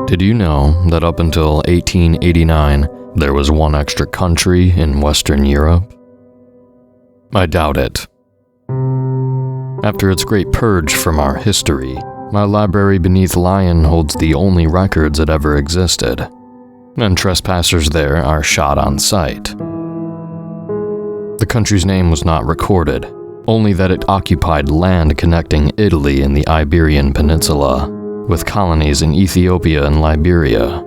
Did you know that up until 1889, there was one extra country in Western Europe? I doubt it. After its great purge from our history, my library beneath Lyon holds the only records that ever existed, and trespassers there are shot on sight. The country's name was not recorded, only that it occupied land connecting Italy and the Iberian Peninsula, with colonies in Ethiopia and Liberia.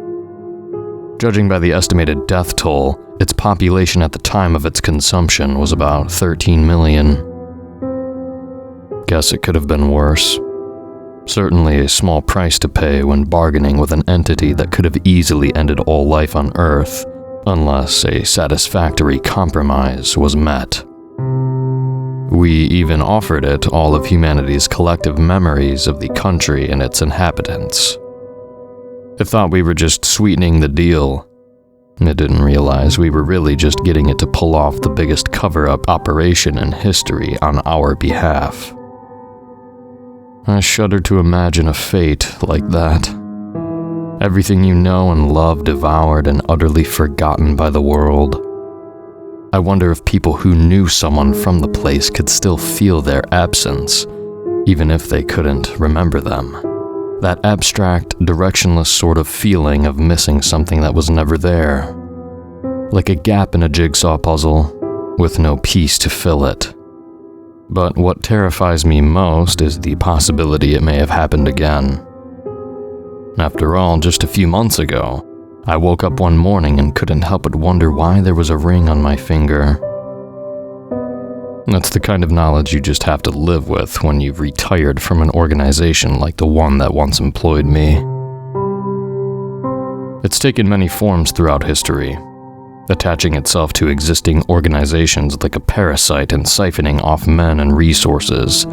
Judging by the estimated death toll, its population at the time of its consumption was about 13 million. Guess it could have been worse. Certainly a small price to pay when bargaining with an entity that could have easily ended all life on Earth, unless a satisfactory compromise was met. We even offered it all of humanity's collective memories of the country and its inhabitants. It thought we were just sweetening the deal. It didn't realize we were really just getting it to pull off the biggest cover-up operation in history on our behalf. I shudder to imagine a fate like that. Everything you know and love devoured and utterly forgotten by the world. I wonder if people who knew someone from the place could still feel their absence, even if they couldn't remember them. That abstract, directionless sort of feeling of missing something that was never there. Like a gap in a jigsaw puzzle, with no piece to fill it. But what terrifies me most is the possibility it may have happened again. After all, just a few months ago, I woke up one morning and couldn't help but wonder why there was a ring on my finger. That's the kind of knowledge you just have to live with when you've retired from an organization like the one that once employed me. It's taken many forms throughout history, attaching itself to existing organizations like a parasite and siphoning off men and resources.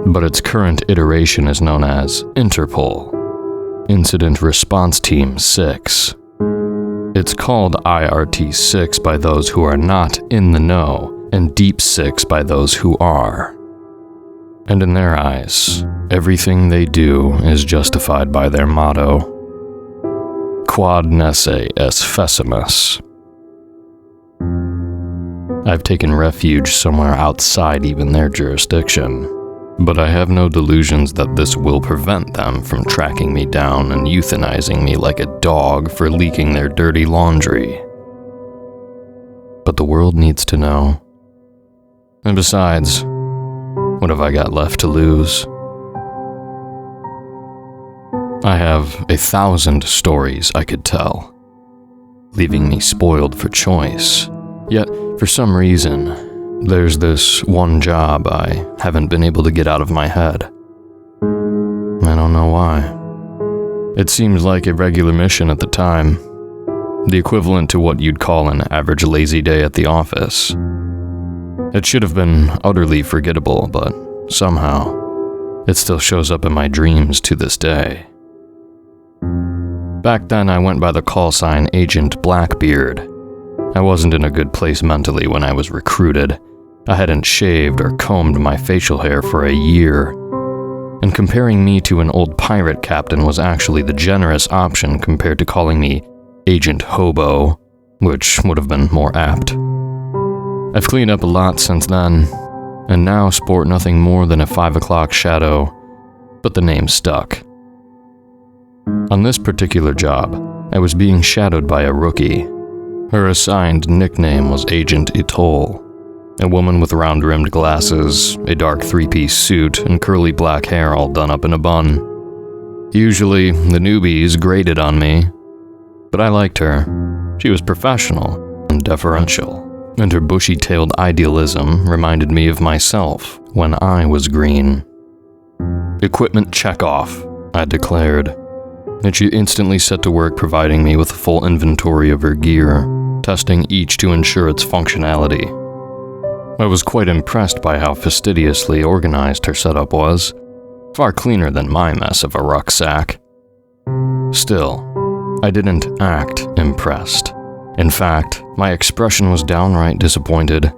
But its current iteration is known as INTERPOL, Incident Response Team 6. It's called IRT-6 by those who are not in the know, and Deep 6 by those who are. And in their eyes, everything they do is justified by their motto, Quod nesse est fecimus. I've taken refuge somewhere outside even their jurisdiction, but I have no delusions that this will prevent them from tracking me down and euthanizing me like a dog for leaking their dirty laundry. But the world needs to know. And besides, what have I got left to lose? I have 1,000 stories I could tell, leaving me spoiled for choice. Yet, for some reason, there's this one job I haven't been able to get out of my head. I don't know why. It seemed like a regular mission at the time, the equivalent to what you'd call an average lazy day at the office. It should have been utterly forgettable, but somehow, it still shows up in my dreams to this day. Back then, I went by the call sign Agent Blackbeard. I wasn't in a good place mentally when I was recruited. I hadn't shaved or combed my facial hair for a year. And comparing me to an old pirate captain was actually the generous option compared to calling me Agent Hobo, which would have been more apt. I've cleaned up a lot since then, and now sport nothing more than a 5 o'clock shadow, but the name stuck. On this particular job, I was being shadowed by a rookie. Her assigned nickname was Agent Etoll, a woman with round-rimmed glasses, a dark three-piece suit, and curly black hair all done up in a bun. Usually, the newbies grated on me, but I liked her. She was professional and deferential, and her bushy-tailed idealism reminded me of myself when I was green. "Equipment check-off," I declared, and she instantly set to work providing me with a full inventory of her gear, testing each to ensure its functionality. I was quite impressed by how fastidiously organized her setup was, far cleaner than my mess of a rucksack. Still, I didn't act impressed. In fact, my expression was downright disappointed.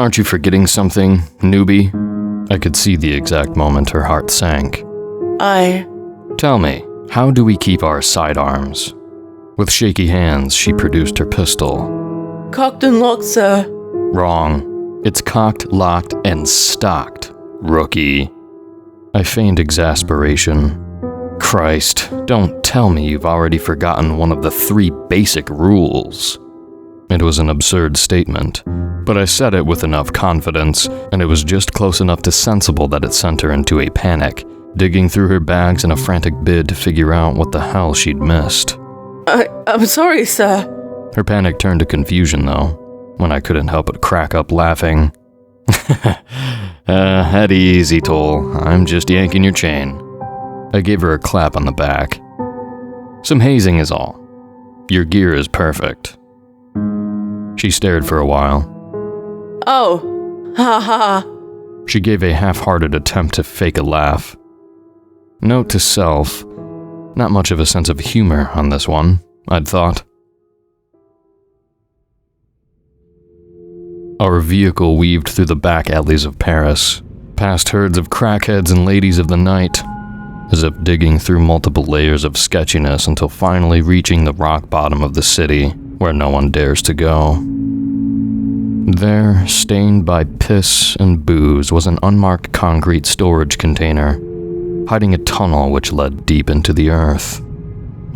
"Aren't you forgetting something, newbie?" I could see the exact moment her heart sank. "I..." "Tell me, How do we keep our sidearms? With shaky hands, she produced her pistol. Cocked and locked, sir. Wrong. It's cocked, locked, and stocked, rookie. I feigned exasperation. Christ, don't tell me you've already forgotten one of the 3 basic rules. It was an absurd statement, but I said it with enough confidence, and it was just close enough to sensible that it sent her into a panic, digging through her bags in a frantic bid to figure out what the hell she'd missed. I'm sorry, sir. Her panic turned to confusion, though, when I couldn't help but crack up laughing. Head easy, Toll. I'm just yanking your chain. I gave her a clap on the back. Some hazing is all. Your gear is perfect. She stared for a while. Oh, ha ha. She gave a half-hearted attempt to fake a laugh. Note to self, not much of a sense of humor on this one, I'd thought. Our vehicle weaved through the back alleys of Paris, past herds of crackheads and ladies of the night, as if digging through multiple layers of sketchiness until finally reaching the rock bottom of the city, where no one dares to go. There, stained by piss and booze, was an unmarked concrete storage container, hiding a tunnel which led deep into the earth.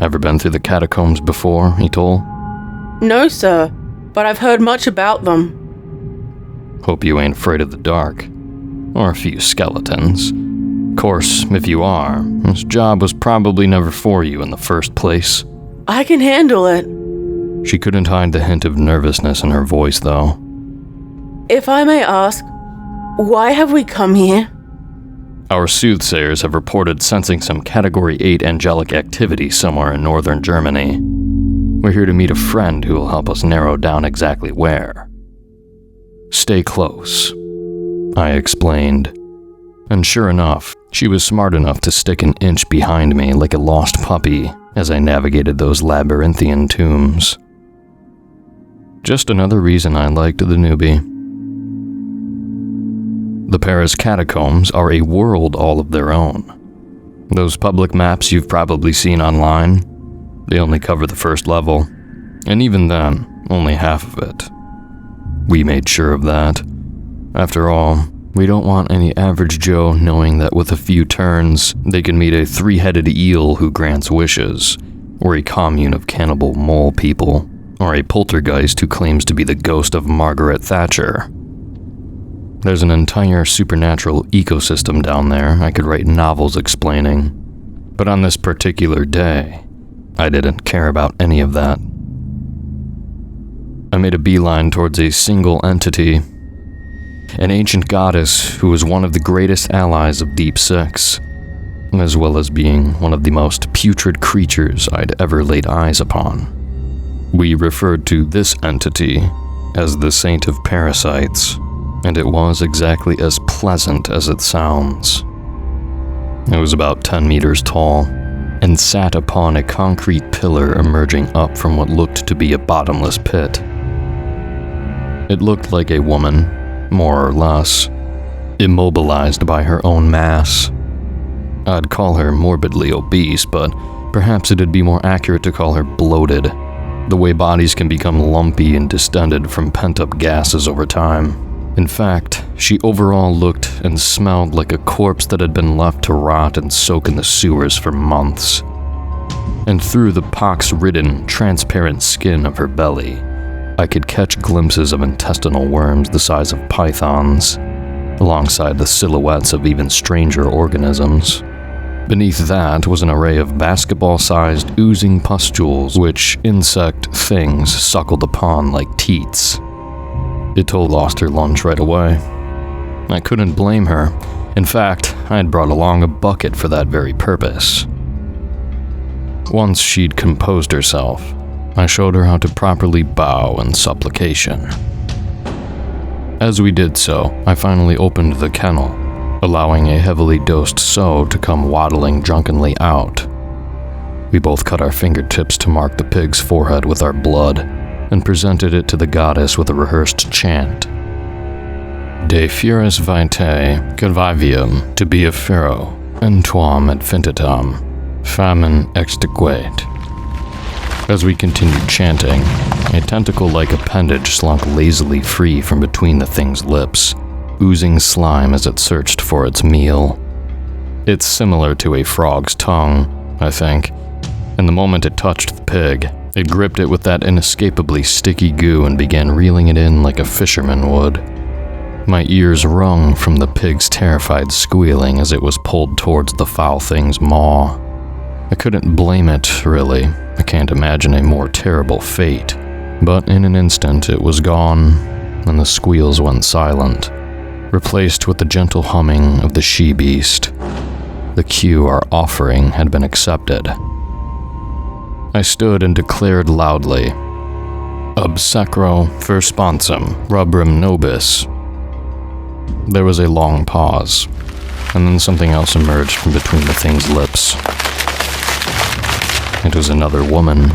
Ever been through the catacombs before, Etol? No, sir, but I've heard much about them. Hope you ain't afraid of the dark. Or a few skeletons. Course, if you are, this job was probably never for you in the first place. I can handle it. She couldn't hide the hint of nervousness in her voice, though. If I may ask, why have we come here? Our soothsayers have reported sensing some Category 8 angelic activity somewhere in northern Germany. We're here to meet a friend who will help us narrow down exactly where. Stay close, I explained. And sure enough, she was smart enough to stick an inch behind me like a lost puppy as I navigated those labyrinthian tombs. Just another reason I liked the newbie. The Paris catacombs are a world all of their own. Those public maps you've probably seen online, they only cover the first level, and even then, only half of it. We made sure of that. After all, we don't want any average Joe knowing that with a few turns, they can meet a 3-headed eel who grants wishes, or a commune of cannibal mole people, or a poltergeist who claims to be the ghost of Margaret Thatcher. There's an entire supernatural ecosystem down there I could write novels explaining, but on this particular day, I didn't care about any of that. I made a beeline towards a single entity, an ancient goddess who was one of the greatest allies of Deep Six, as well as being one of the most putrid creatures I'd ever laid eyes upon. We referred to this entity as the Saint of Parasites, and it was exactly as pleasant as it sounds. It was about 10 meters tall, and sat upon a concrete pillar emerging up from what looked to be a bottomless pit. It looked like a woman, more or less, immobilized by her own mass. I'd call her morbidly obese, but perhaps it'd be more accurate to call her bloated, the way bodies can become lumpy and distended from pent-up gases over time. In fact, she overall looked and smelled like a corpse that had been left to rot and soak in the sewers for months. And through the pox-ridden, transparent skin of her belly, I could catch glimpses of intestinal worms the size of pythons, alongside the silhouettes of even stranger organisms. Beneath that was an array of basketball-sized oozing pustules which insect things suckled upon like teats. Ito lost her lunch right away. I couldn't blame her. In fact, I had brought along a bucket for that very purpose. Once she'd composed herself, I showed her how to properly bow in supplication. As we did so, I finally opened the kennel, allowing a heavily dosed sow to come waddling drunkenly out. We both cut our fingertips to mark the pig's forehead with our blood, and presented it to the goddess with a rehearsed chant. De furis vitae convivium to be a pharaoh, en tuam et fintitam, Famine extinguate. As we continued chanting, a tentacle-like appendage slunk lazily free from between the thing's lips, oozing slime as it searched for its meal. It's similar to a frog's tongue, I think, and the moment it touched the pig, it gripped it with that inescapably sticky goo and began reeling it in like a fisherman would. My ears rung from the pig's terrified squealing as it was pulled towards the foul thing's maw. I couldn't blame it, really. I can't imagine a more terrible fate. But in an instant, it was gone, and the squeals went silent, replaced with the gentle humming of the she-beast. The cue our offering had been accepted. I stood and declared loudly, "Obsecro versponsum rubrum nobis." There was a long pause, and then something else emerged from between the thing's lips. It was another woman,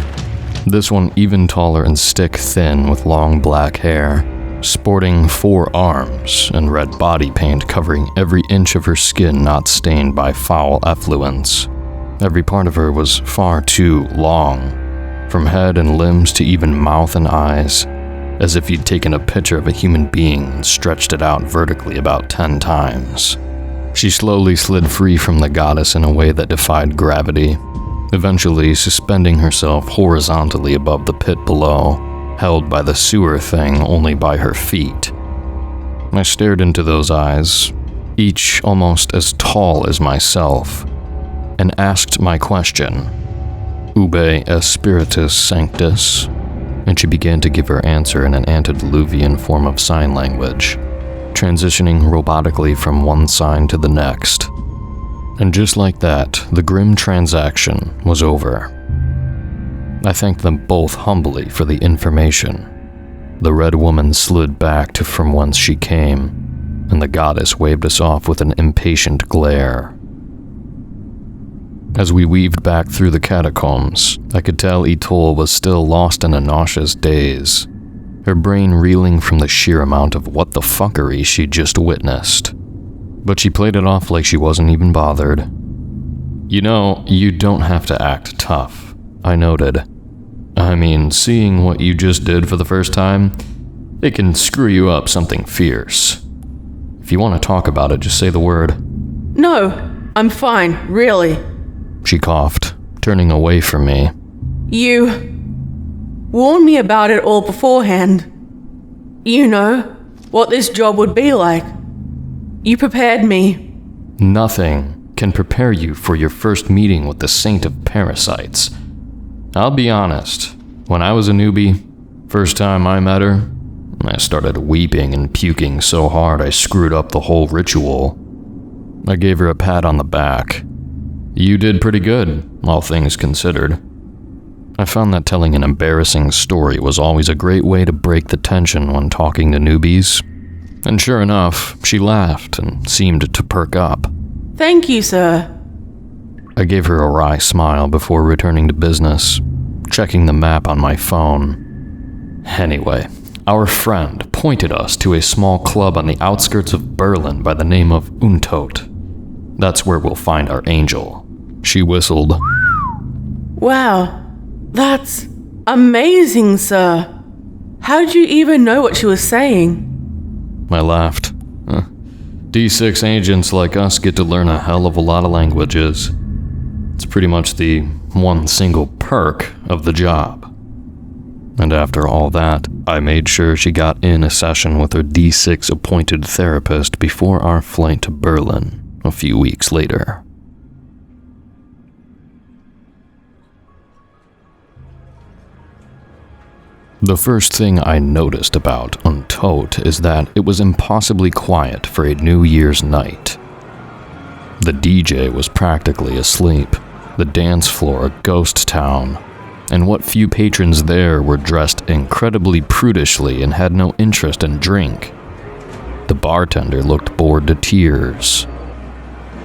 this one even taller and stick-thin with long black hair, sporting 4 arms and red body paint covering every inch of her skin not stained by foul effluence. Every part of her was far too long, from head and limbs to even mouth and eyes, as if you'd taken a picture of a human being and stretched it out vertically about 10 times. She slowly slid free from the goddess in a way that defied gravity, eventually suspending herself horizontally above the pit below, held by the sewer thing only by her feet. I stared into those eyes, each almost as tall as myself, and asked my question, "Ube est spiritus sanctus?" And she began to give her answer in an antediluvian form of sign language, transitioning robotically from one sign to the next. And just like that, the grim transaction was over. I thanked them both humbly for the information. The red woman slid back to from whence she came, and the goddess waved us off with an impatient glare. As we weaved back through the catacombs, I could tell Etol was still lost in a nauseous daze, her brain reeling from the sheer amount of what the fuckery she'd just witnessed. But she played it off like she wasn't even bothered. "You know, you don't have to act tough," I noted. "I mean, seeing what you just did for the first time, it can screw you up something fierce. If you want to talk about it, just say the word." No, I'm fine, really. She coughed, turning away from me. You warned me about it all beforehand. You know, what this job would be like. You prepared me. Nothing can prepare you for your first meeting with the Saint of Parasites. I'll be honest, when I was a newbie, first time I met her, I started weeping and puking so hard I screwed up the whole ritual. I gave her a pat on the back. "You did pretty good, all things considered." I found that telling an embarrassing story was always a great way to break the tension when talking to newbies. And sure enough, she laughed and seemed to perk up. Thank you, sir. I gave her a wry smile before returning to business, checking the map on my phone. Anyway, our friend pointed us to a small club on the outskirts of Berlin by the name of Untot. That's where we'll find our angel. She whistled. Wow, that's amazing, sir. How'd you even know what she was saying? I laughed. D6 agents like us get to learn a hell of a lot of languages. It's pretty much the one single perk of the job. And after all that, I made sure she got in a session with her D6 appointed therapist before our flight to Berlin a few weeks later. The first thing I noticed about Untot is that it was impossibly quiet for a New Year's night. The DJ was practically asleep, the dance floor a ghost town, and what few patrons there were dressed incredibly prudishly and had no interest in drink. The bartender looked bored to tears.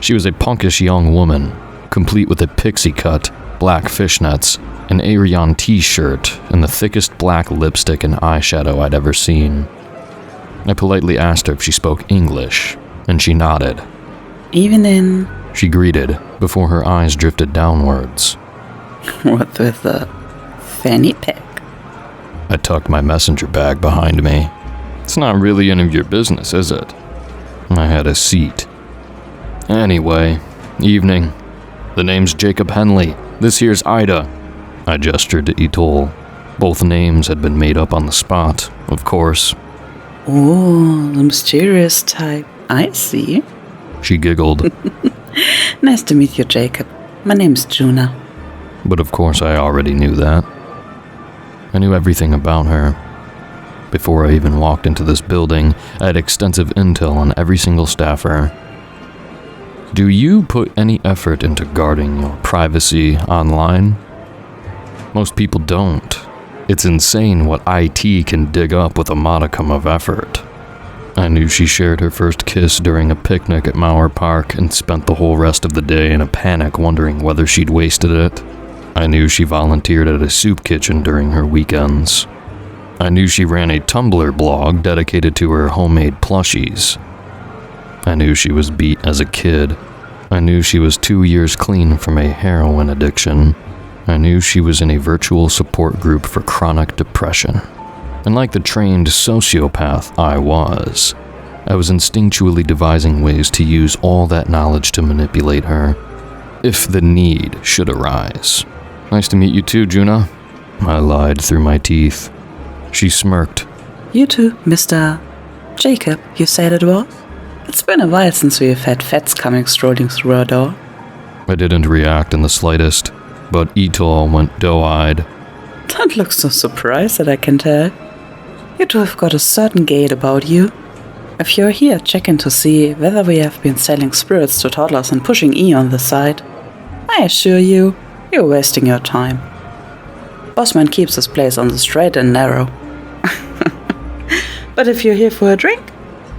She was a punkish young woman, complete with a pixie cut, black fishnets, an Arion t-shirt, and the thickest black lipstick and eyeshadow I'd ever seen. I politely asked her if she spoke English, and she nodded. Evening, she greeted before her eyes drifted downwards. What with the fanny pack? I tucked my messenger bag behind me. It's not really any of your business, is it? I had a seat. Anyway, evening. The name's Jacob Henley. This here's Ida. I gestured to Etol. Both names had been made up on the spot, of course. Oh, the mysterious type. I see. She giggled. Nice to meet you, Jacob. My name's Juna. But of course I already knew that. I knew everything about her. Before I even walked into this building, I had extensive intel on every single staffer. Do you put any effort into guarding your privacy online? Most people don't. It's insane what IT can dig up with a modicum of effort. I knew she shared her first kiss during a picnic at Mauer Park and spent the whole rest of the day in a panic wondering whether she'd wasted it. I knew she volunteered at a soup kitchen during her weekends. I knew she ran a Tumblr blog dedicated to her homemade plushies. I knew she was beat as a kid. I knew she was 2 years clean from a heroin addiction. I knew she was in a virtual support group for chronic depression. And like the trained sociopath I was instinctually devising ways to use all that knowledge to manipulate her, if the need should arise. Nice to meet you too, Juna. I lied through my teeth. She smirked. You too, Mr. Jacob, you said it was? It's been a while since we've had feds coming strolling through our door. I didn't react in the slightest, but Etol went doe-eyed. Don't look so surprised that I can tell. You two have got a certain gait about you. If you're here checking to see whether we have been selling spirits to toddlers and pushing E on the side, I assure you, you're wasting your time. Bossman keeps his place on the straight and narrow. But if you're here for a drink,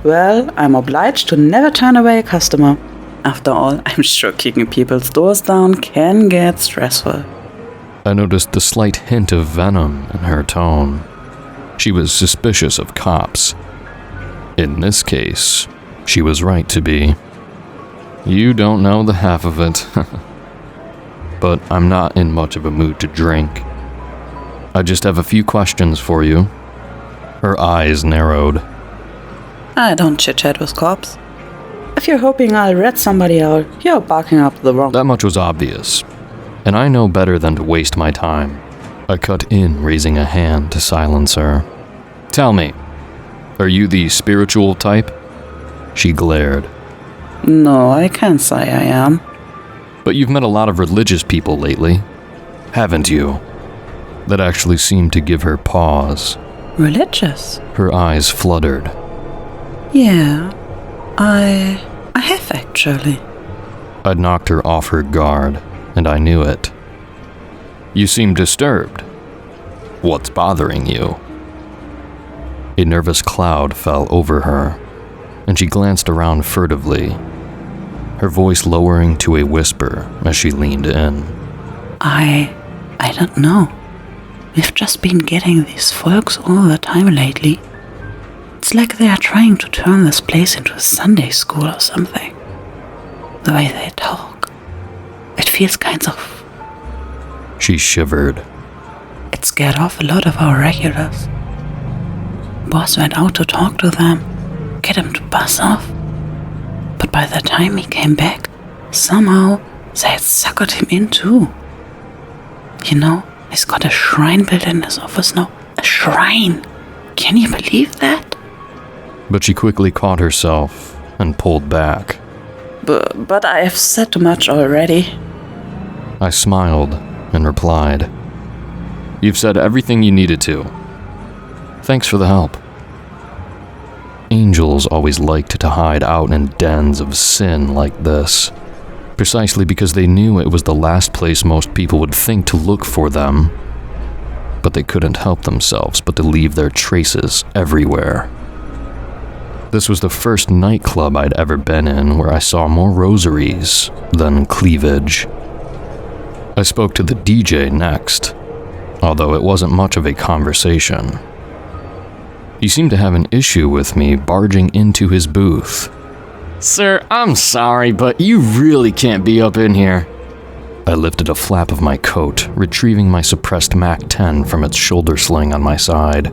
well, I'm obliged to never turn away a customer. After all, I'm sure kicking people's doors down can get stressful. I noticed the slight hint of venom in her tone. She was suspicious of cops. In this case, she was right to be. You don't know the half of it. But I'm not in much of a mood to drink. I just have a few questions for you. Her eyes narrowed. I don't chit-chat with cops. If you're hoping I'll rat somebody out, you're barking up the wrong... That much was obvious, and I know better than to waste my time. I cut in, raising a hand to silence her. Tell me, are you the spiritual type? She glared. No, I can't say I am. But you've met a lot of religious people lately, haven't you? That actually seemed to give her pause. Religious? Her eyes fluttered. Yeah, I have actually. I'd knocked her off her guard, and I knew it. You seem disturbed. What's bothering you? A nervous cloud fell over her, and she glanced around furtively, her voice lowering to a whisper as she leaned in. I don't know. We've just been getting these folks all the time lately. It's like they are trying to turn this place into a Sunday school or something. The way they talk. It feels kind of... She shivered. It scared off a lot of our regulars. Boss went out to talk to them, get him to buzz off. But by the time he came back, somehow they had suckered him in too. You know, he's got a shrine built in his office now. A shrine! Can you believe that? But she quickly caught herself and pulled back. But I have said too much already. I smiled and replied, You've said everything you needed to. Thanks for the help. Angels always liked to hide out in dens of sin like this, precisely because they knew it was the last place most people would think to look for them. But they couldn't help themselves but to leave their traces everywhere. This was the first nightclub I'd ever been in where I saw more rosaries than cleavage. I spoke to the DJ next, although it wasn't much of a conversation. He seemed to have an issue with me barging into his booth. Sir, I'm sorry, but you really can't be up in here. I lifted a flap of my coat, retrieving my suppressed MAC-10 from its shoulder sling on my side.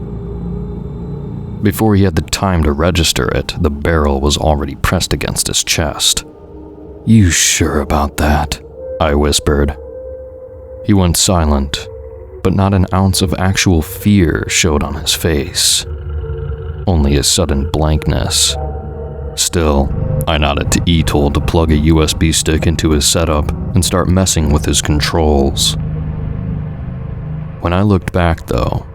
Before he had the time to register it, the barrel was already pressed against his chest. You sure about that? I whispered. He went silent, but not an ounce of actual fear showed on his face. Only a sudden blankness. Still, I nodded to Etol to plug a USB stick into his setup and start messing with his controls. When I looked back, though,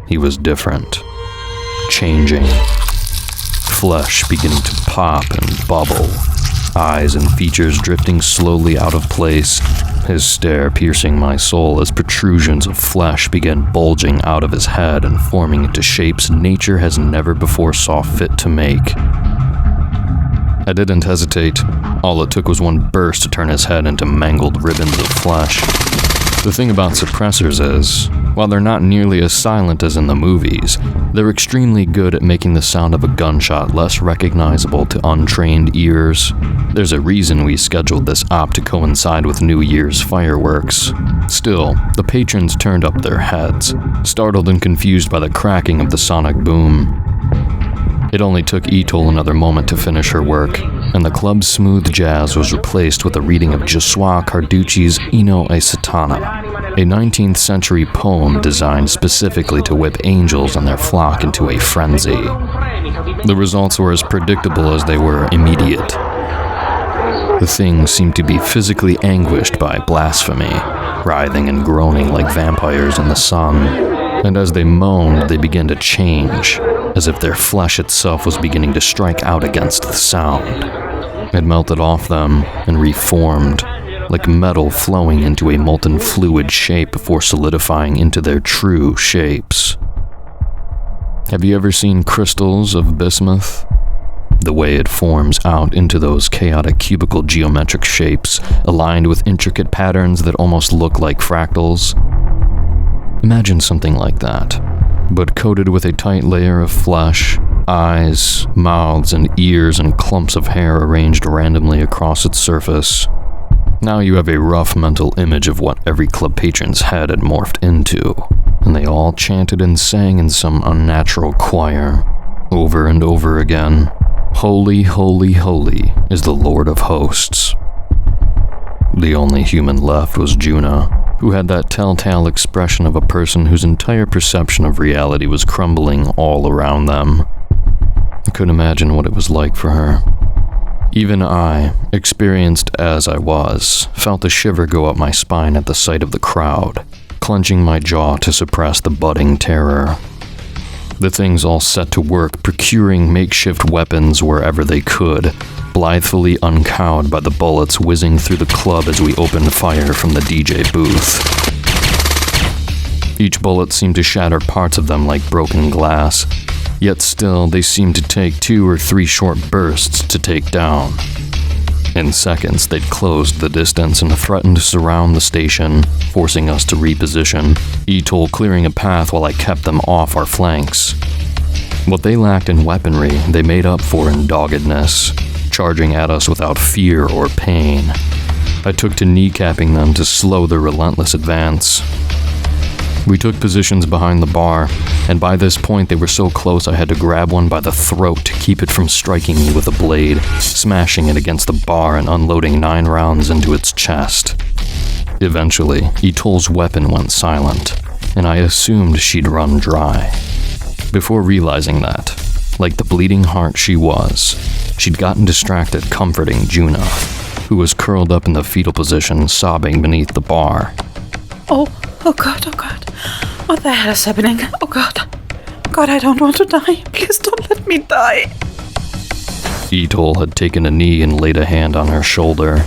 he was different. Changing. Flesh beginning to pop and bubble. Eyes and features drifting slowly out of place, his stare piercing my soul as protrusions of flesh began bulging out of his head and forming into shapes nature has never before saw fit to make. I didn't hesitate. All it took was one burst to turn his head into mangled ribbons of flesh. The thing about suppressors is, while they're not nearly as silent as in the movies, they're extremely good at making the sound of a gunshot less recognizable to untrained ears. There's a reason we scheduled this op to coincide with New Year's fireworks. Still, the patrons turned up their heads, startled and confused by the cracking of the sonic boom. It only took Etol another moment to finish her work, and the club's smooth jazz was replaced with a reading of Joshua Carducci's Ino e Satana, a 19th century poem designed specifically to whip angels and their flock into a frenzy. The results were as predictable as they were immediate. The thing seemed to be physically anguished by blasphemy, writhing and groaning like vampires in the sun, and as they moaned, they began to change, as if their flesh itself was beginning to strike out against the sound. It melted off them and reformed, like metal flowing into a molten fluid shape before solidifying into their true shapes. Have you ever seen crystals of bismuth? The way it forms out into those chaotic cubical geometric shapes, aligned with intricate patterns that almost look like fractals. Imagine something like that, but coated with a tight layer of flesh, eyes, mouths, and ears, and clumps of hair arranged randomly across its surface. Now you have a rough mental image of what every club patron's head had morphed into, and they all chanted and sang in some unnatural choir, over and over again. Holy, holy, holy is the Lord of Hosts. The only human left was Juna, who had that telltale expression of a person whose entire perception of reality was crumbling all around them. I couldn't imagine what it was like for her. Even I, experienced as I was, felt a shiver go up my spine at the sight of the crowd, clenching my jaw to suppress the budding terror. The things all set to work procuring makeshift weapons wherever they could, blithely uncowed by the bullets whizzing through the club as we opened fire from the DJ booth. Each bullet seemed to shatter parts of them like broken glass, yet still they seemed to take 2 or 3 short bursts to take down. In seconds, they'd closed the distance and threatened to surround the station, forcing us to reposition, Etol clearing a path while I kept them off our flanks. What they lacked in weaponry, they made up for in doggedness, charging at us without fear or pain. I took to kneecapping them to slow their relentless advance. We took positions behind the bar, and by this point they were so close I had to grab one by the throat to keep it from striking me with a blade, smashing it against the bar and unloading 9 rounds into its chest. Eventually, Etol's weapon went silent, and I assumed she'd run dry. Before realizing that, like the bleeding heart she was, she'd gotten distracted comforting Juna, who was curled up in the fetal position, sobbing beneath the bar. Oh God, oh God. What the hell is happening? Oh God. God, I don't want to die. Please don't let me die. Etol had taken a knee and laid a hand on her shoulder.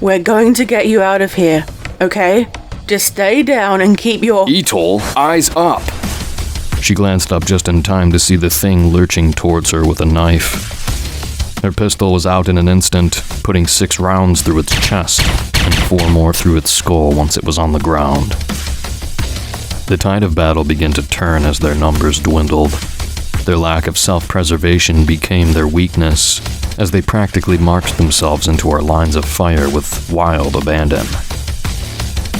We're going to get you out of here, okay? Just stay down and keep your... Etol, eyes up! She glanced up just in time to see the thing lurching towards her with a knife. Her pistol was out in an instant, putting 6 rounds through its chest and 4 more through its skull once it was on the ground. The tide of battle began to turn as their numbers dwindled. Their lack of self-preservation became their weakness, as they practically marched themselves into our lines of fire with wild abandon.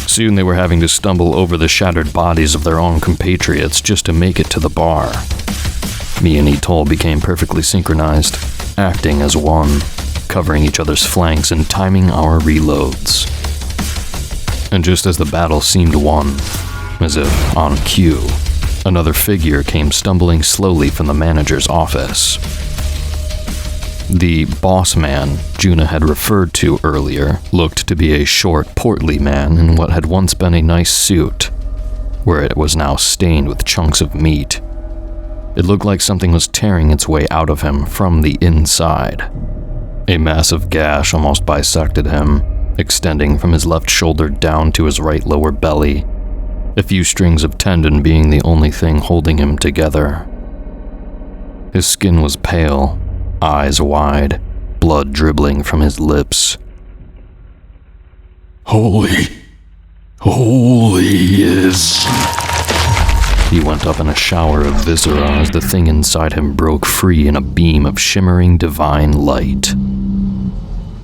Soon they were having to stumble over the shattered bodies of their own compatriots just to make it to the bar. Me and Etol became perfectly synchronized, acting as one, covering each other's flanks and timing our reloads. And just as the battle seemed won, as if on cue, another figure came stumbling slowly from the manager's office. The boss man Juna had referred to earlier looked to be a short, portly man in what had once been a nice suit, where it was now stained with chunks of meat. It looked like something was tearing its way out of him from the inside. A massive gash almost bisected him, extending from his left shoulder down to his right lower belly, a few strings of tendon being the only thing holding him together. His skin was pale, eyes wide, blood dribbling from his lips. Holy is... He went up in a shower of viscera as the thing inside him broke free in a beam of shimmering divine light.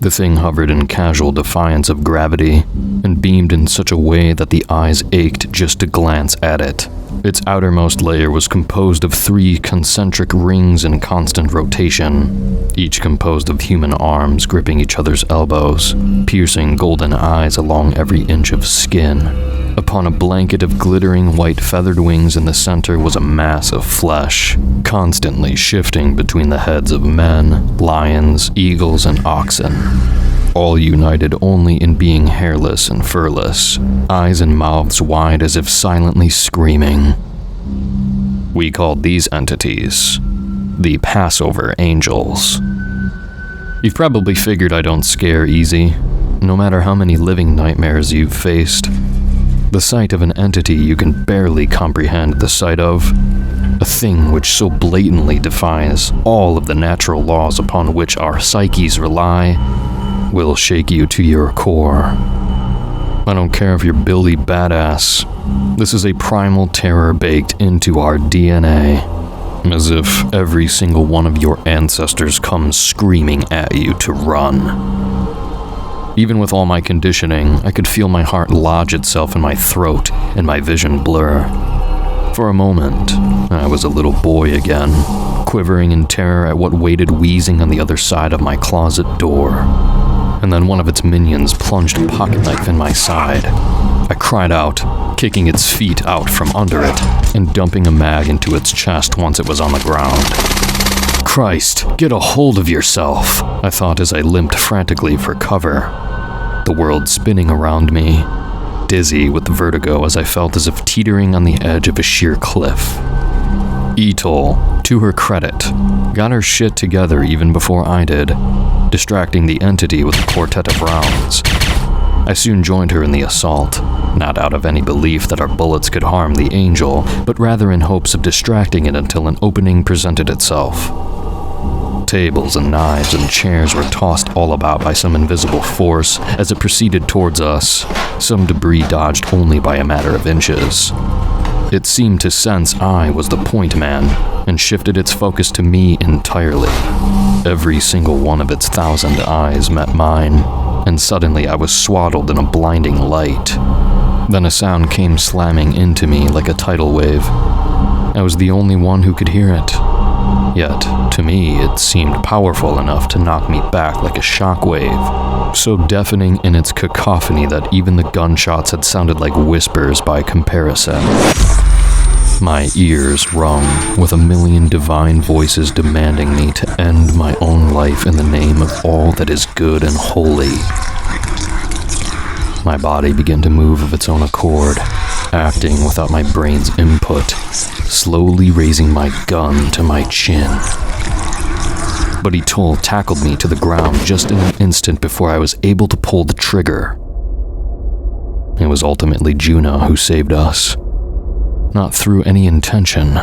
The thing hovered in casual defiance of gravity and beamed in such a way that the eyes ached just to glance at it. Its outermost layer was composed of 3 concentric rings in constant rotation, each composed of human arms gripping each other's elbows, piercing golden eyes along every inch of skin. Upon a blanket of glittering white feathered wings in the center was a mass of flesh, constantly shifting between the heads of men, lions, eagles, and oxen, all united only in being hairless and furless, eyes and mouths wide as if silently screaming. We called these entities the Passover Angels. You've probably figured I don't scare easy, no matter how many living nightmares you've faced. The sight of an entity you can barely comprehend the sight of, a thing which so blatantly defies all of the natural laws upon which our psyches rely, will shake you to your core. I don't care if you're Billy Badass. This is a primal terror baked into our DNA, as if every single one of your ancestors comes screaming at you to run. Even with all my conditioning, I could feel my heart lodge itself in my throat and my vision blur. For a moment, I was a little boy again, quivering in terror at what waited wheezing on the other side of my closet door. And then one of its minions plunged a pocket knife in my side. I cried out, kicking its feet out from under it and dumping a mag into its chest once it was on the ground. Christ, get a hold of yourself, I thought as I limped frantically for cover. The world spinning around me, dizzy with vertigo as I felt as if teetering on the edge of a sheer cliff. Etol, to her credit, got her shit together even before I did, distracting the entity with a quartet of rounds. I soon joined her in the assault, not out of any belief that our bullets could harm the angel, but rather in hopes of distracting it until an opening presented itself. Tables and knives and chairs were tossed all about by some invisible force as it proceeded towards us, some debris dodged only by a matter of inches. It seemed to sense I was the point man and shifted its focus to me entirely. Every single one of its 1,000 eyes met mine, and suddenly I was swaddled in a blinding light. Then a sound came slamming into me like a tidal wave. I was the only one who could hear it. Yet, to me, it seemed powerful enough to knock me back like a shockwave, so deafening in its cacophony that even the gunshots had sounded like whispers by comparison. My ears rung with a million divine voices demanding me to end my own life in the name of all that is good and holy. My body began to move of its own accord, acting without my brain's input, slowly raising my gun to my chin. But Etol tackled me to the ground just in an instant before I was able to pull the trigger. It was ultimately Juna who saved us. Not through any intention,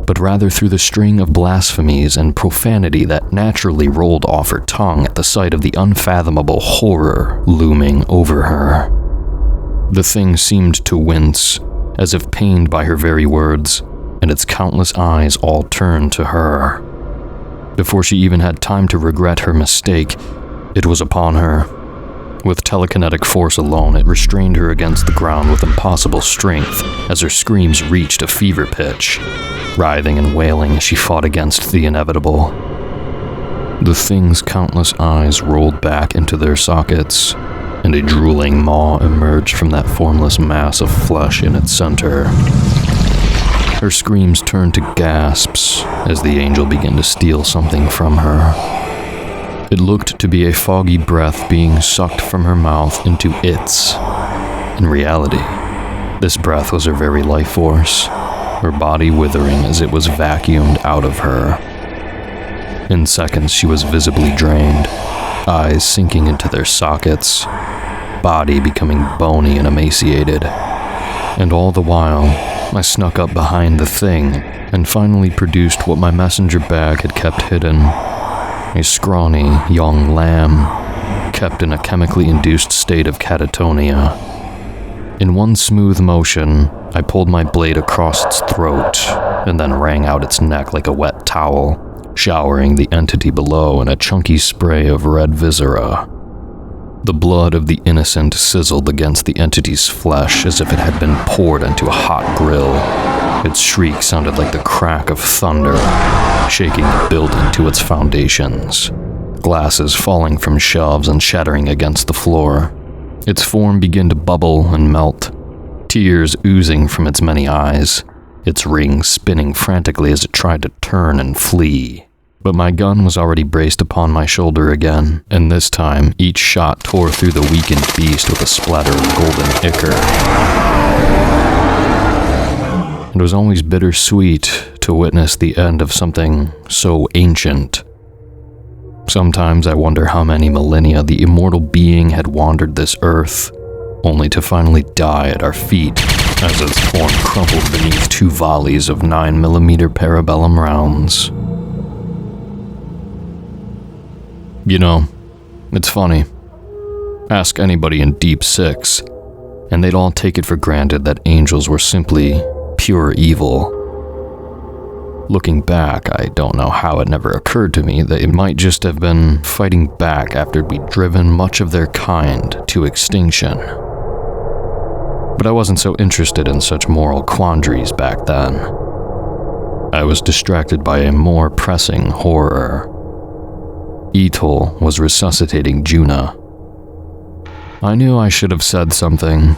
but rather through the string of blasphemies and profanity that naturally rolled off her tongue at the sight of the unfathomable horror looming over her. The thing seemed to wince, as if pained by her very words, and its countless eyes all turned to her. Before she even had time to regret her mistake, it was upon her. With telekinetic force alone, it restrained her against the ground with impossible strength as her screams reached a fever pitch. Writhing and wailing, she fought against the inevitable. The thing's countless eyes rolled back into their sockets, and a drooling maw emerged from that formless mass of flesh in its center. Her screams turned to gasps as the angel began to steal something from her. It looked to be a foggy breath being sucked from her mouth into its. In reality, this breath was her very life force, her body withering as it was vacuumed out of her. In seconds, she was visibly drained, eyes sinking into their sockets, body becoming bony and emaciated. And all the while, I snuck up behind the thing and finally produced what my messenger bag had kept hidden. A scrawny, young lamb, kept in a chemically induced state of catatonia. In one smooth motion, I pulled my blade across its throat and then wrung out its neck like a wet towel, showering the entity below in a chunky spray of red viscera. The blood of the innocent sizzled against the entity's flesh as if it had been poured into a hot grill. Its shriek sounded like the crack of thunder, shaking the building to its foundations, glasses falling from shelves and shattering against the floor. Its form began to bubble and melt, tears oozing from its many eyes, its rings spinning frantically as it tried to turn and flee. But my gun was already braced upon my shoulder again, and this time each shot tore through the weakened beast with a splatter of golden ichor. It was always bittersweet to witness the end of something so ancient. Sometimes I wonder how many millennia the immortal being had wandered this earth, only to finally die at our feet as its form crumpled beneath 2 volleys of 9mm parabellum rounds. You know, it's funny. Ask anybody in Deep Six, and they'd all take it for granted that angels were simply pure evil. Looking back, I don't know how it never occurred to me that it might just have been fighting back after we'd driven much of their kind to extinction. But I wasn't so interested in such moral quandaries back then. I was distracted by a more pressing horror. Etol was resuscitating Juna. I knew I should have said something,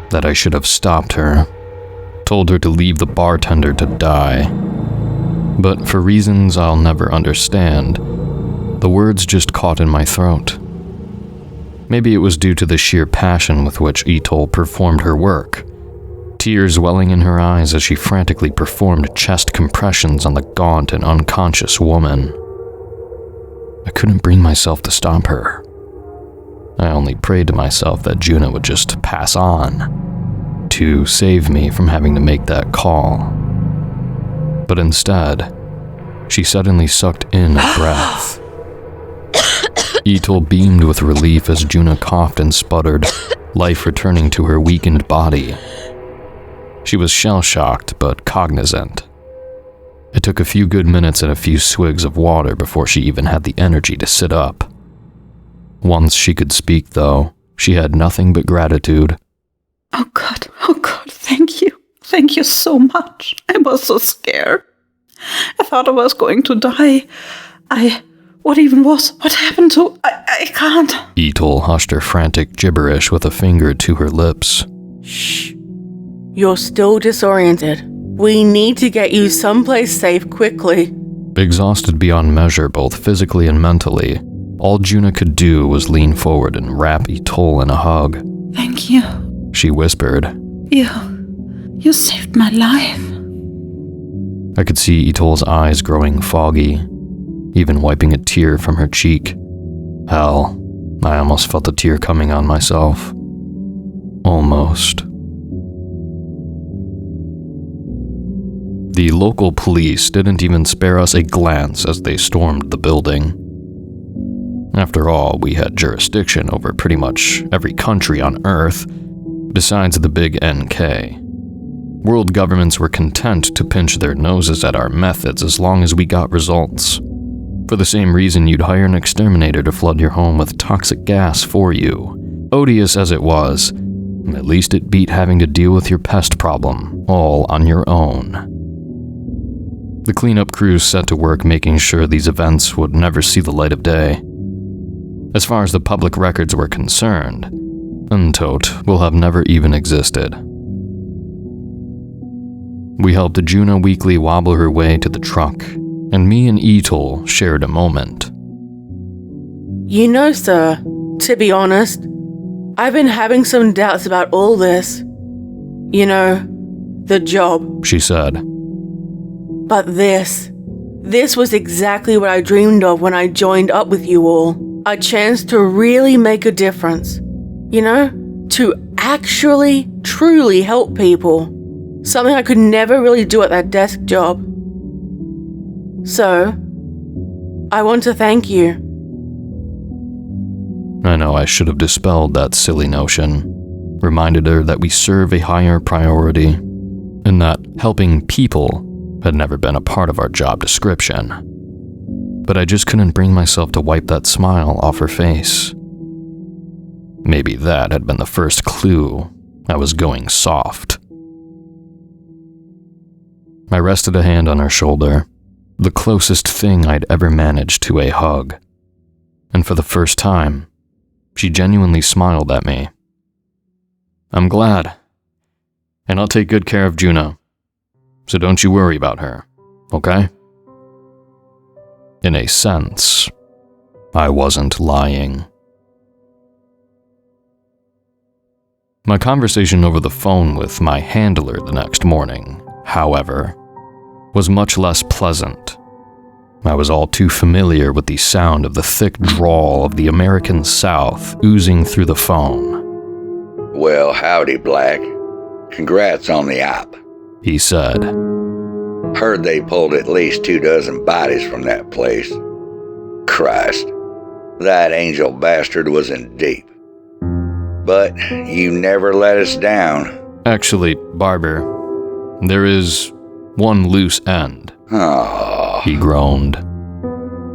that I should have stopped her, told her to leave the bartender to die. But for reasons I'll never understand, the words just caught in my throat. Maybe it was due to the sheer passion with which Etol performed her work, tears welling in her eyes as she frantically performed chest compressions on the gaunt and unconscious woman. I couldn't bring myself to stop her. I only prayed to myself that Juna would just pass on, to save me from having to make that call. But instead, she suddenly sucked in a breath. Etol beamed with relief as Juna coughed and sputtered, life returning to her weakened body. She was shell-shocked but cognizant. It took a few good minutes and a few swigs of water before she even had the energy to sit up. Once she could speak, though, she had nothing but gratitude. Oh God, thank you. Thank you so much. I was so scared. I thought I was going to die. What happened to, I can't. Etol hushed her frantic gibberish with a finger to her lips. Shh. You're still disoriented. We need to get you someplace safe quickly. Exhausted beyond measure, both physically and mentally, all Juna could do was lean forward and wrap Etol in a hug. Thank you. She whispered. You saved my life. I could see Etol's eyes growing foggy, even wiping a tear from her cheek. Hell, I almost felt a tear coming on myself. Almost. The local police didn't even spare us a glance as they stormed the building. After all, we had jurisdiction over pretty much every country on Earth, besides the big NK. World governments were content to pinch their noses at our methods as long as we got results. For the same reason you'd hire an exterminator to flood your home with toxic gas for you. Odious as it was, at least it beat having to deal with your pest problem, all on your own. The cleanup crews set to work making sure these events would never see the light of day. As far as the public records were concerned, Untote will have never even existed. We helped Juno Weekly wobble her way to the truck, and me and Etol shared a moment. You know, sir, to be honest, I've been having some doubts about all this. You know, the job, She said. But this was exactly what I dreamed of when I joined up with you all. A chance to really make a difference. You know, to actually, truly help people. Something I could never really do at that desk job. So, I want to thank you. I know I should have dispelled that silly notion, reminded her that we serve a higher priority, and that helping people had never been a part of our job description. But I just couldn't bring myself to wipe that smile off her face. Maybe that had been the first clue I was going soft. I rested a hand on her shoulder, the closest thing I'd ever managed to a hug. And for the first time, she genuinely smiled at me. I'm glad. And I'll take good care of Juno. So don't you worry about her, okay? In a sense, I wasn't lying. My conversation over the phone with my handler the next morning, however, was much less pleasant. I was all too familiar with the sound of the thick drawl of the American South oozing through the phone. Well, howdy, Black. Congrats on the op, He said. Heard they pulled at least 24 bodies from that place. Christ, that angel bastard was in deep. But you never let us down. Actually, Barber, there is one loose end. Oh, He groaned.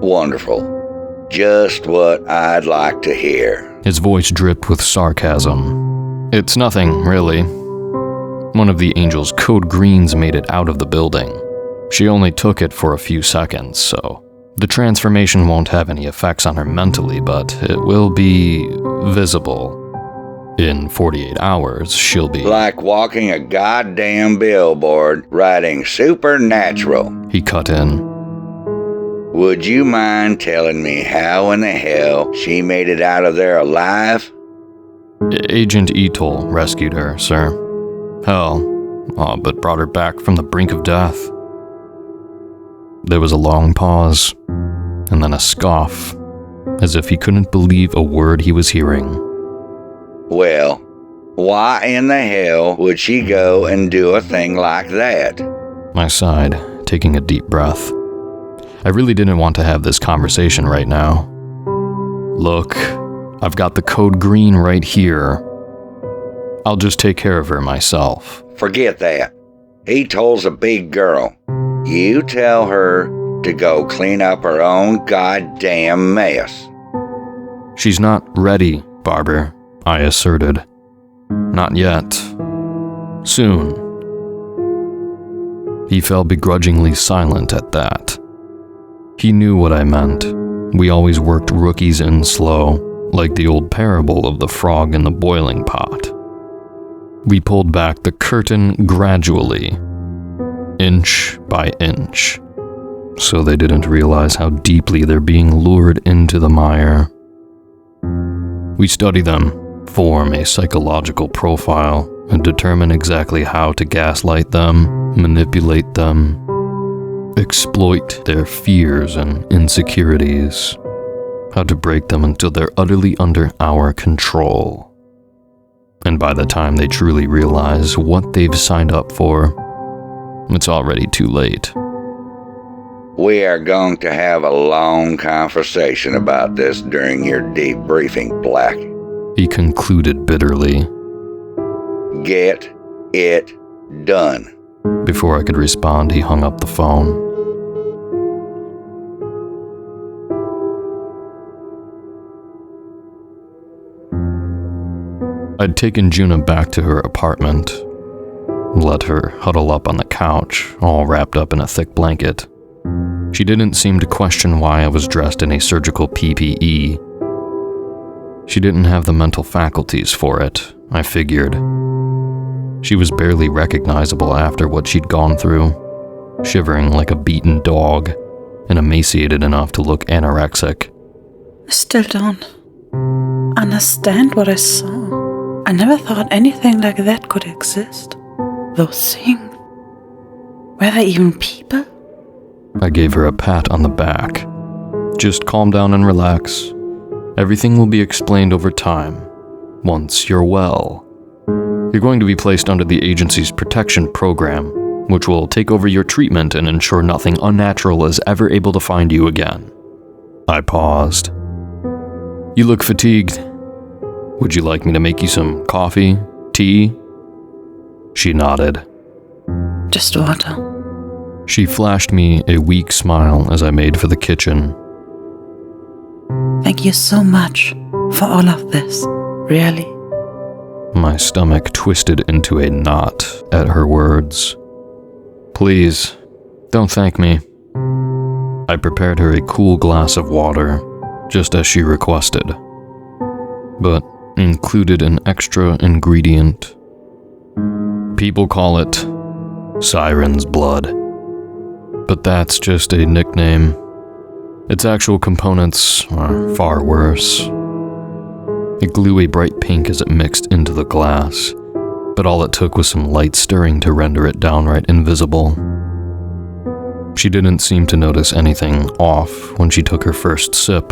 wonderful. Just what I'd like to hear. His voice dripped with sarcasm. It's nothing, really. One of the Angel's code greens made it out of the building. She only took it for a few seconds, so the transformation won't have any effects on her mentally, but it will be visible. In 48 hours, she'll be... Like walking a goddamn billboard writing supernatural. He cut in. Would you mind telling me how in the hell she made it out of there alive? Agent Etol rescued her, sir. Hell, but brought her back from the brink of death. There was a long pause, and then a scoff, as if he couldn't believe a word he was hearing. Well, why in the hell would she go and do a thing like that? I sighed, taking a deep breath. I really didn't want to have this conversation right now. Look, I've got the code green right here. I'll just take care of her myself. Forget that. Etol's a big girl. You tell her to go clean up her own goddamn mess. She's not ready, Barber, I asserted. Not yet. Soon. He fell begrudgingly silent at that. He knew what I meant. We always worked rookies in slow, like the old parable of the frog in the boiling pot. We pulled back the curtain gradually, inch by inch, so they didn't realize how deeply they're being lured into the mire. We study them, form a psychological profile, and determine exactly how to gaslight them, manipulate them, exploit their fears and insecurities, how to break them until they're utterly under our control. And by the time they truly realize what they've signed up for, it's already too late. We are going to have a long conversation about this during your debriefing, Black. He concluded bitterly. Get it Done. Before I could respond, he hung up the phone. I'd taken Juna back to her apartment, let her huddle up on the couch, all wrapped up in a thick blanket. She didn't seem to question why I was dressed in a surgical PPE. She didn't have the mental faculties for it, I figured. She was barely recognizable after what she'd gone through, shivering like a beaten dog, and emaciated enough to look anorexic. I still don't understand what I saw. I never thought anything like that could exist. Those things. Were they even people? I gave her a pat on the back. Just calm down and relax. Everything will be explained over time, once you're well. You're going to be placed under the agency's protection program, which will take over your treatment and ensure nothing unnatural is ever able to find you again. I paused. You look fatigued. Would you like me to make you some coffee? Tea? She nodded. Just water. She flashed me a weak smile as I made for the kitchen. Thank you so much for all of this, really. My stomach twisted into a knot at her words. Please, don't thank me. I prepared her a cool glass of water, just as she requested, but included an extra ingredient. People call it siren's blood, but that's just a nickname. Its actual components are far worse. It glue a bright pink as it mixed into the glass, but all it took was some light stirring to render it downright invisible. She didn't seem to notice anything off when she took her first sip,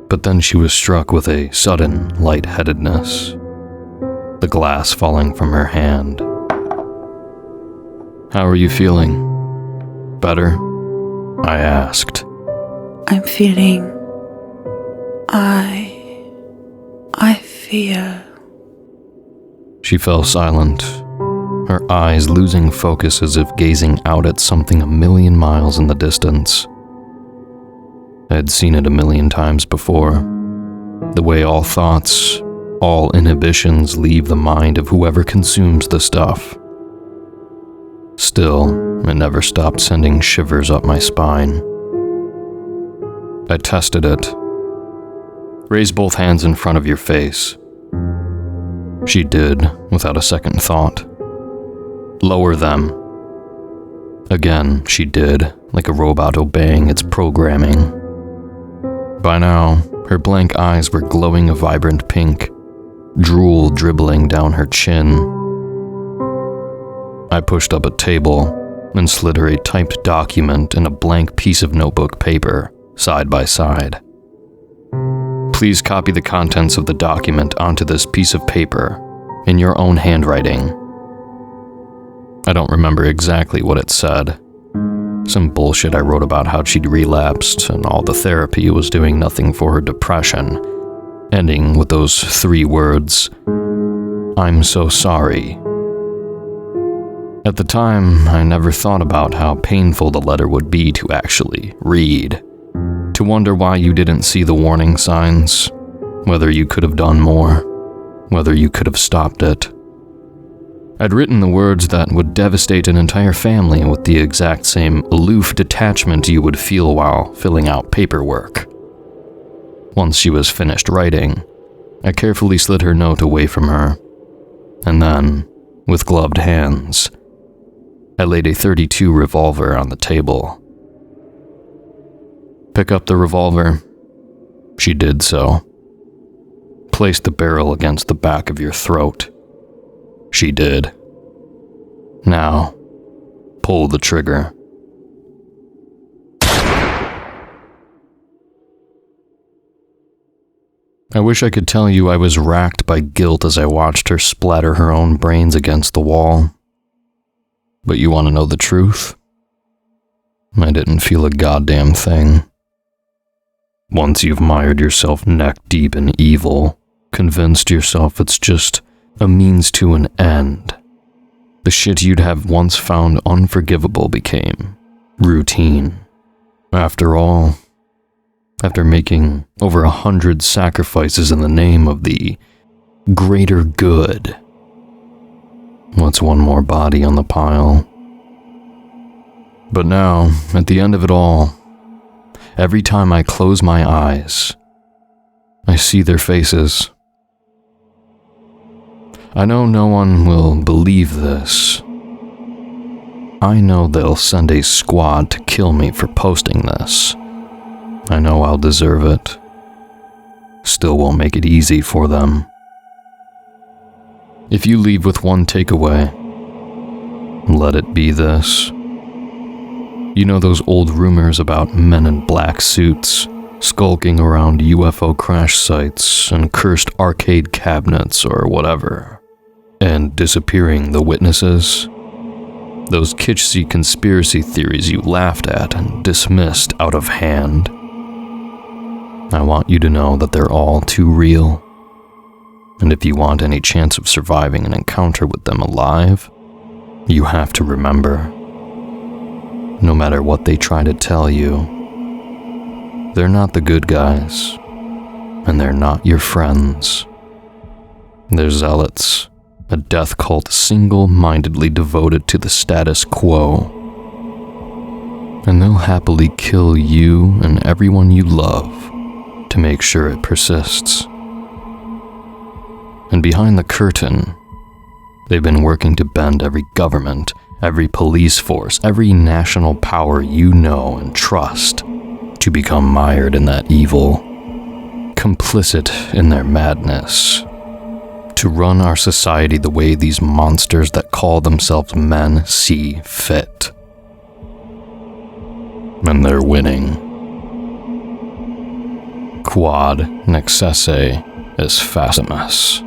but then she was struck with a sudden lightheadedness, the glass falling from her hand. How are you feeling? Better? I asked. I'm feeling... I feel... She fell silent, her eyes losing focus as if gazing out at something a million miles in the distance. I had seen it a million times before. The way all thoughts, all inhibitions leave the mind of whoever consumes the stuff. Still, it never stopped sending shivers up my spine. I tested it. Raise both hands in front of your face. She did, without a second thought. Lower them. Again, she did, like a robot obeying its programming. By now, her blank eyes were glowing a vibrant pink, drool dribbling down her chin. I pushed up a table and slid her a typed document and a blank piece of notebook paper, side by side. Please copy the contents of the document onto this piece of paper, in your own handwriting. I don't remember exactly what it said. Some bullshit I wrote about how she'd relapsed and all the therapy was doing nothing for her depression, ending with those 3 words, "I'm so sorry." At the time, I never thought about how painful the letter would be to actually read. To wonder why you didn't see the warning signs, whether you could have done more, whether you could have stopped it. I'd written the words that would devastate an entire family with the exact same aloof detachment you would feel while filling out paperwork. Once she was finished writing, I carefully slid her note away from her, and then, with gloved hands, I laid a .32 revolver on the table. Pick up the revolver. She did so. Place the barrel against the back of your throat. She did. Now, pull the trigger. I wish I could tell you I was racked by guilt as I watched her splatter her own brains against the wall. But you want to know the truth? I didn't feel a goddamn thing. Once you've mired yourself neck deep in evil, convinced yourself it's just a means to an end, The shit you'd have once found unforgivable became routine. After all, after making over 100 sacrifices in the name of the greater good, what's one more body on the pile? But now, at the end of it all, every time I close my eyes, I see their faces. I know no one will believe this. I know they'll send a squad to kill me for posting this. I know I'll deserve it. Still won't make it easy for them. If you leave with one takeaway, let it be this. You know those old rumors about men in black suits skulking around UFO crash sites and cursed arcade cabinets or whatever, and disappearing the witnesses? Those kitschy conspiracy theories you laughed at and dismissed out of hand? I want you to know that they're all too real. And if you want any chance of surviving an encounter with them alive, you have to remember, no matter what they try to tell you, they're not the good guys, and they're not your friends. They're zealots, a death cult single-mindedly devoted to the status quo. And they'll happily kill you and everyone you love to make sure it persists. And behind the curtain, they've been working to bend every government, every police force, every national power you know and trust to become mired in that evil, complicit in their madness, to run our society the way these monsters that call themselves men see fit. And they're winning. Quod nexesse est facimus.